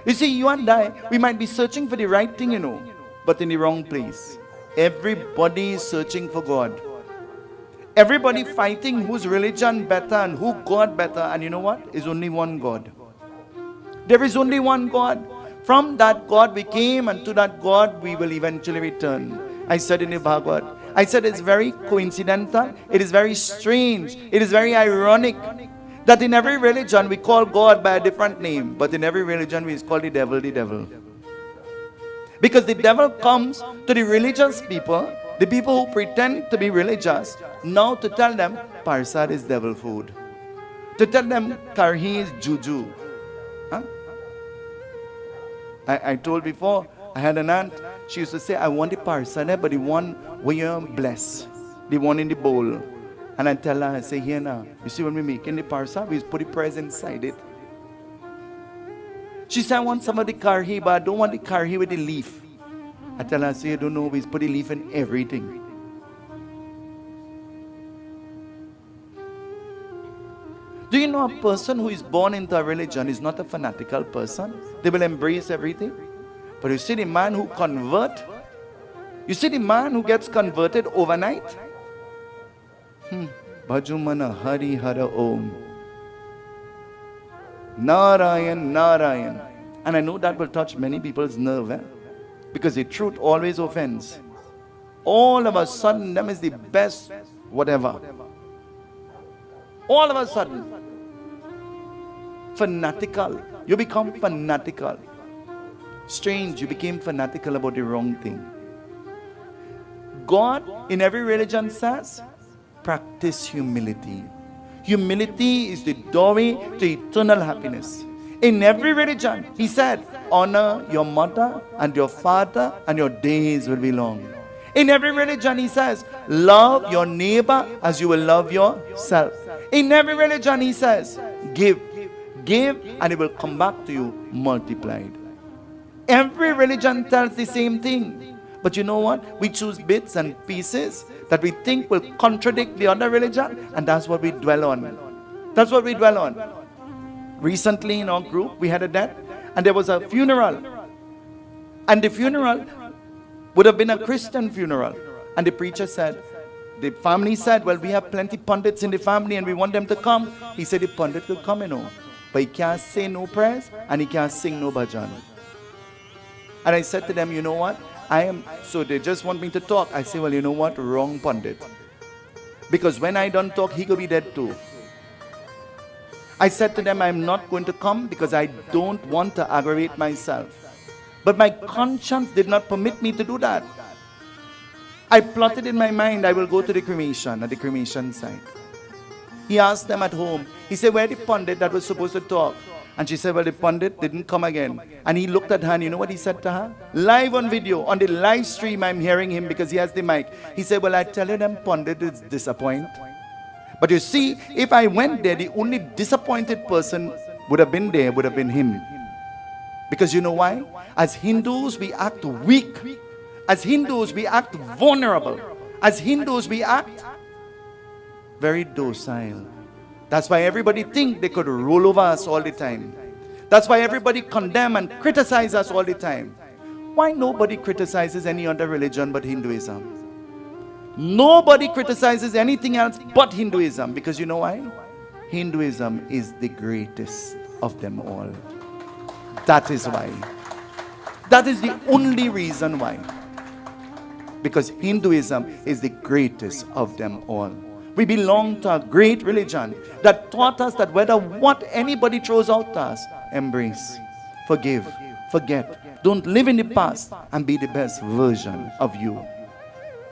You see, you and I, we might be searching for the right thing, but in the wrong place. Everybody is searching for God. Everybody fighting whose religion better and who God better. And you know what? There's only one God. There is only one God. From that God we came, and to that God we will eventually return. I said in the Bhagavad, I said it's very coincidental. It is very strange. It is very ironic that in every religion we call God by a different name. But in every religion we call the devil the devil. Because the devil comes to the religious people, the people who pretend to be religious, now to tell them Parsad is devil food. To tell them Karhi is juju. Huh? I told before, I had an aunt, she used to say, I want the Parsad, but the one where you bless, the one in the bowl. And I tell her, I say, here now, you see when we're making the Parsad, we put the prayers inside it. She said, I want some of the Karhi, but I don't want the Karhi with the leaf. I tell her, I say, you don't know, we put the leaf in everything. Do you know a person who is born into a religion is not a fanatical person? They will embrace everything. But you see the man who convert, you see the man who gets converted overnight? Bhajumana Hari Hara Om. Narayan, Narayan. And I know that will touch many people's nerve, because the truth always offends. All of a sudden, them is the best whatever. All of a sudden. Fanatical. You become fanatical. Strange, you became fanatical about the wrong thing. God, in every religion says, practice humility. Humility is the doorway to eternal happiness. In every religion, he said, honor your mother and your father and your days will be long. In every religion, he says, love your neighbor as you will love yourself. In every religion, he says, give. Give and it will come back to you multiplied. Every religion tells the same thing. But you know what? We choose bits and pieces that we think will contradict the other religion, and that's what we dwell on. That's what we dwell on. Recently in our group, we had a death, and there was a funeral. And the funeral would have been a Christian funeral. And the preacher said, the family said, well, we have plenty pundits in the family and we want them to come. He said the pundit will come, but he can't say no prayers and he can't sing no bhajan. And I said to them, you know what? So they just want me to talk. I say, well, you know what? Wrong pundit. Because when I don't talk, he could be dead too. I said to them, I'm not going to come because I don't want to aggravate myself. But my conscience did not permit me to do that. I plotted in my mind, I will go to the cremation, at the cremation site. He asked them at home. He said, where the pundit that was supposed to talk? And she said, well, the pundit didn't come again. And he looked at her, and you know what he said to her? Live on video, on the live stream, I'm hearing him because he has the mic. He said, well, I tell you, them pundit is disappointed. But you see, if I went there, the only disappointed person would have been there, would have been him. Because you know why? As Hindus, we act weak. As Hindus, we act vulnerable. As Hindus, we act very docile. That's why everybody think they could roll over us all the time. That's why everybody condemn and criticize us all the time. Why nobody criticizes any other religion but Hinduism? Nobody criticizes anything else but Hinduism. Because you know why? Hinduism is the greatest of them all. That is why. That is the only reason why. Because Hinduism is the greatest of them all. We belong to a great religion that taught us that whether what anybody throws out to us, embrace, forgive, forget. Don't live in the past and be the best version of you.